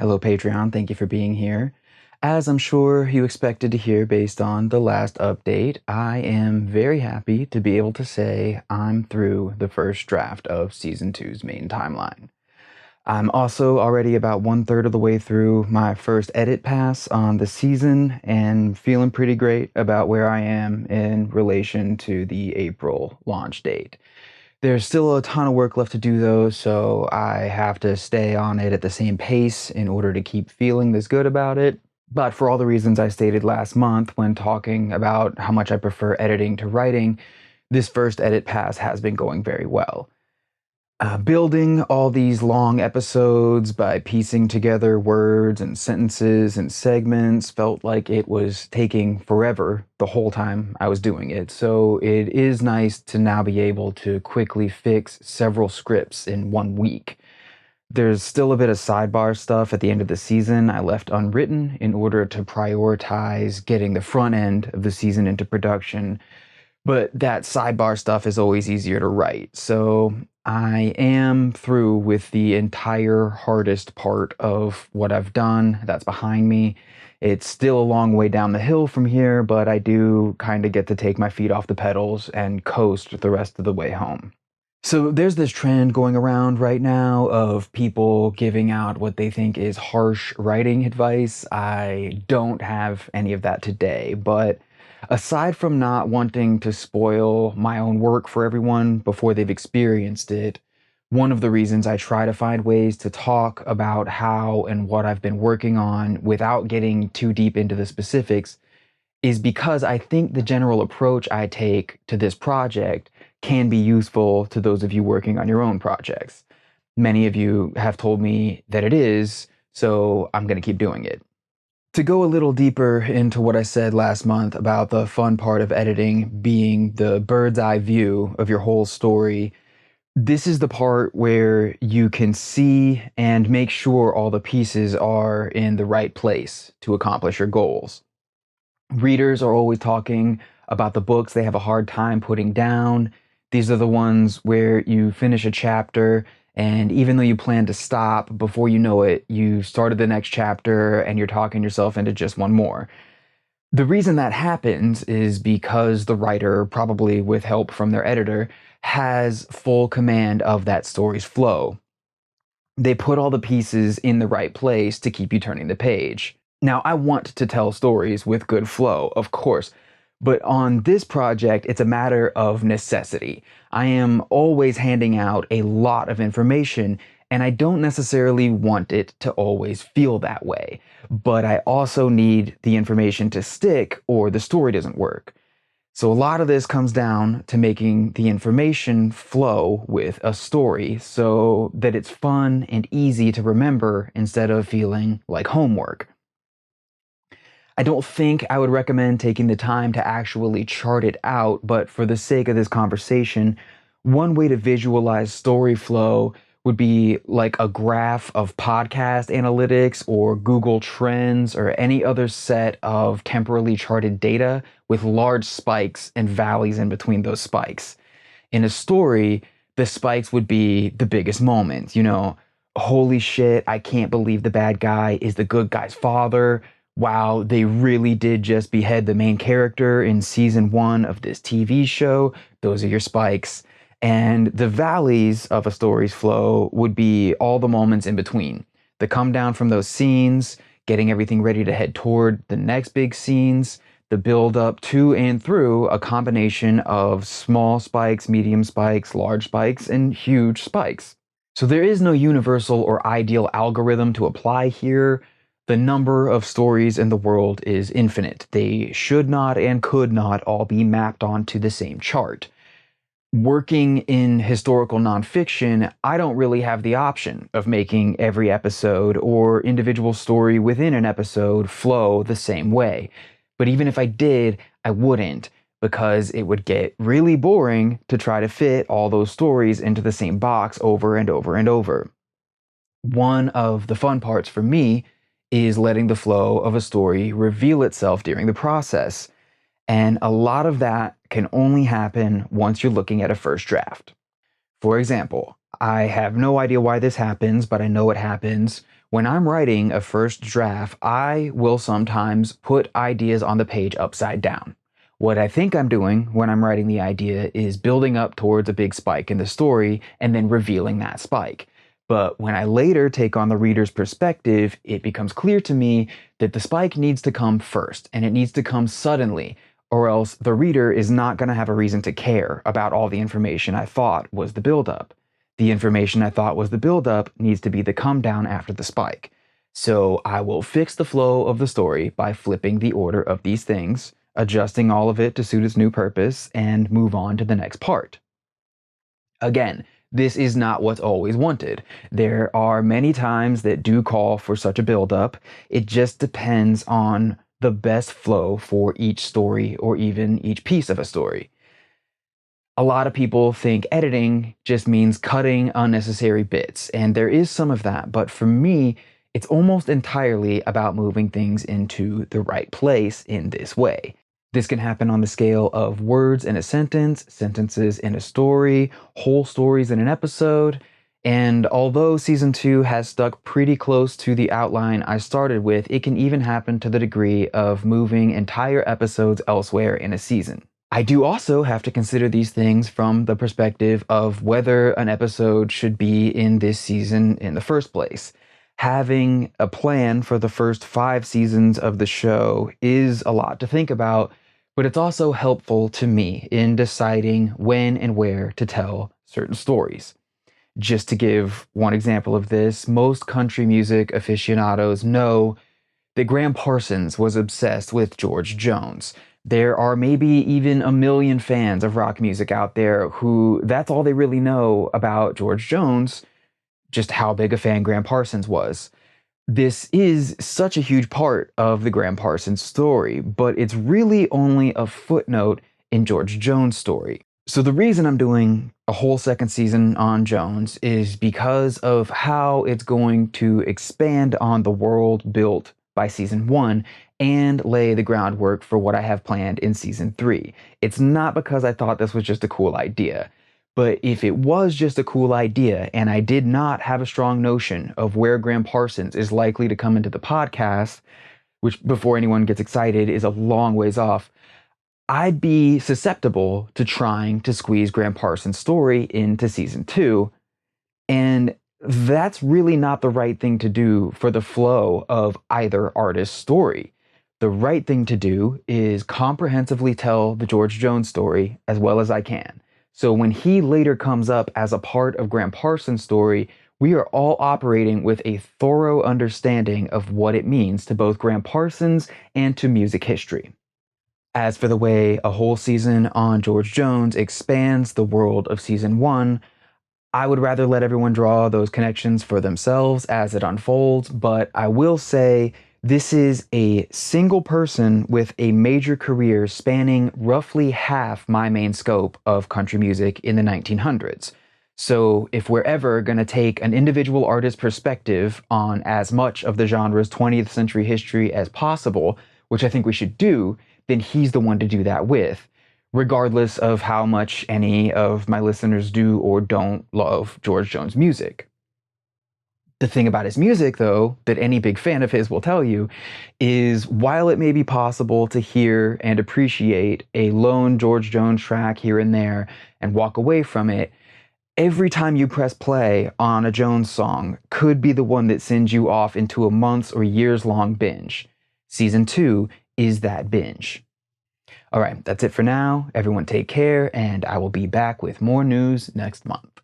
Hello, Patreon. Thank you for being here. As I'm sure you expected to hear based on the last update, I am very happy to be able to say I'm through the first draft of Season 2's main timeline. I'm also already about 1/3 of the way through my first edit pass on the season and feeling pretty great about where I am in relation to the April launch date. There's still a ton of work left to do though, so I have to stay on it at the same pace in order to keep feeling this good about it. But for all the reasons I stated last month when talking about how much I prefer editing to writing, this first edit pass has been going very well. Building all these long episodes by piecing together words and sentences and segments felt like it was taking forever the whole time I was doing it. So it is nice to now be able to quickly fix several scripts in 1 week. There's still a bit of sidebar stuff at the end of the season I left unwritten in order to prioritize getting the front end of the season into production, but that sidebar stuff is always easier to write. So I am through with the entire hardest part of what I've done. That's behind me. It's still a long way down the hill from here, but I do kind of get to take my feet off the pedals and coast the rest of the way home. So there's this trend going around right now of people giving out what they think is harsh writing advice. I don't have any of that today, but aside from not wanting to spoil my own work for everyone before they've experienced it, one of the reasons I try to find ways to talk about how and what I've been working on without getting too deep into the specifics is because I think the general approach I take to this project can be useful to those of you working on your own projects. Many of you have told me that it is, so I'm going to keep doing it. To go a little deeper into what I said last month about the fun part of editing being the bird's eye view of your whole story, this is the part where you can see and make sure all the pieces are in the right place to accomplish your goals. Readers are always talking about the books they have a hard time putting down. These are the ones where you finish a chapter, and even though you plan to stop, before you know it, you started the next chapter and you're talking yourself into just one more. The reason that happens is because the writer, probably with help from their editor, has full command of that story's flow. They put all the pieces in the right place to keep you turning the page. Now, I want to tell stories with good flow, of course, but on this project, it's a matter of necessity. I am always handing out a lot of information, and I don't necessarily want it to always feel that way. But I also need the information to stick, or the story doesn't work. So a lot of this comes down to making the information flow with a story so that it's fun and easy to remember instead of feeling like homework. I don't think I would recommend taking the time to actually chart it out, but for the sake of this conversation, one way to visualize story flow would be like a graph of podcast analytics or Google Trends or any other set of temporally charted data with large spikes and valleys in between those spikes. In a story, the spikes would be the biggest moments, holy shit, I can't believe the bad guy is the good guy's father. Wow, they really did just behead the main character in season 1 of this TV show. Those are your spikes. And the valleys of a story's flow would be all the moments in between. The come down from those scenes, getting everything ready to head toward the next big scenes, the build up to and through a combination of small spikes, medium spikes, large spikes, and huge spikes. So there is no universal or ideal algorithm to apply here. The number of stories in the world is infinite. They should not and could not all be mapped onto the same chart. Working in historical nonfiction, I don't really have the option of making every episode or individual story within an episode flow the same way. But even if I did, I wouldn't, because it would get really boring to try to fit all those stories into the same box over and over and over. One of the fun parts for me is letting the flow of a story reveal itself during the process. And a lot of that can only happen once you're looking at a first draft. For example, I have no idea why this happens, but I know it happens When I'm writing a first draft, I will sometimes put ideas on the page upside down. What I think I'm doing when I'm writing the idea is building up towards a big spike in the story and then revealing that spike. But when I later take on the reader's perspective, it becomes clear to me that the spike needs to come first, and it needs to come suddenly, or else the reader is not going to have a reason to care about all the information I thought was the buildup. The information I thought was the buildup needs to be the come down after the spike. So I will fix the flow of the story by flipping the order of these things, adjusting all of it to suit its new purpose, and move on to the next part. Again, this is not what's always wanted. There are many times that do call for such a buildup. It just depends on the best flow for each story or even each piece of a story. A lot of people think editing just means cutting unnecessary bits, and there is some of that, but for me, it's almost entirely about moving things into the right place in this way. This can happen on the scale of words in a sentence, sentences in a story, whole stories in an episode, and although season 2 has stuck pretty close to the outline I started with, it can even happen to the degree of moving entire episodes elsewhere in a season. I do also have to consider these things from the perspective of whether an episode should be in this season in the first place. Having a plan for the first 5 seasons of the show is a lot to think about, but it's also helpful to me in deciding when and where to tell certain stories. Just to give one example of this, most country music aficionados know that Graham Parsons was obsessed with George Jones. There are maybe even a million fans of rock music out there who that's all they really know about George Jones, just how big a fan Graham Parsons was. This is such a huge part of the Graham Parsons story, but it's really only a footnote in George Jones' story. So the reason I'm doing a whole second season on Jones is because of how it's going to expand on the world built by season 1 and lay the groundwork for what I have planned in season 3. It's not because I thought this was just a cool idea, but if it was just a cool idea and I did not have a strong notion of where Graham Parsons is likely to come into the podcast, which before anyone gets excited is a long ways off, I'd be susceptible to trying to squeeze Graham Parsons' story into season 2, and that's really not the right thing to do for the flow of either artist's story. The right thing to do is comprehensively tell the George Jones story as well as I can. So when he later comes up as a part of Graham Parsons' story, we are all operating with a thorough understanding of what it means to both Graham Parsons and to music history. As for the way a whole season on George Jones expands the world of season 1, I would rather let everyone draw those connections for themselves as it unfolds, but I will say this is a single person with a major career spanning roughly half my main scope of country music in the 1900s. So if we're ever going to take an individual artist's perspective on as much of the genre's 20th century history as possible, which I think we should do, then he's the one to do that with, regardless of how much any of my listeners do or don't love George Jones' music. The thing about his music, though, that any big fan of his will tell you, is while it may be possible to hear and appreciate a lone George Jones track here and there and walk away from it, every time you press play on a Jones song could be the one that sends you off into a months or years long binge. Season 2 is that binge. All right, that's it for now. Everyone take care, and I will be back with more news next month.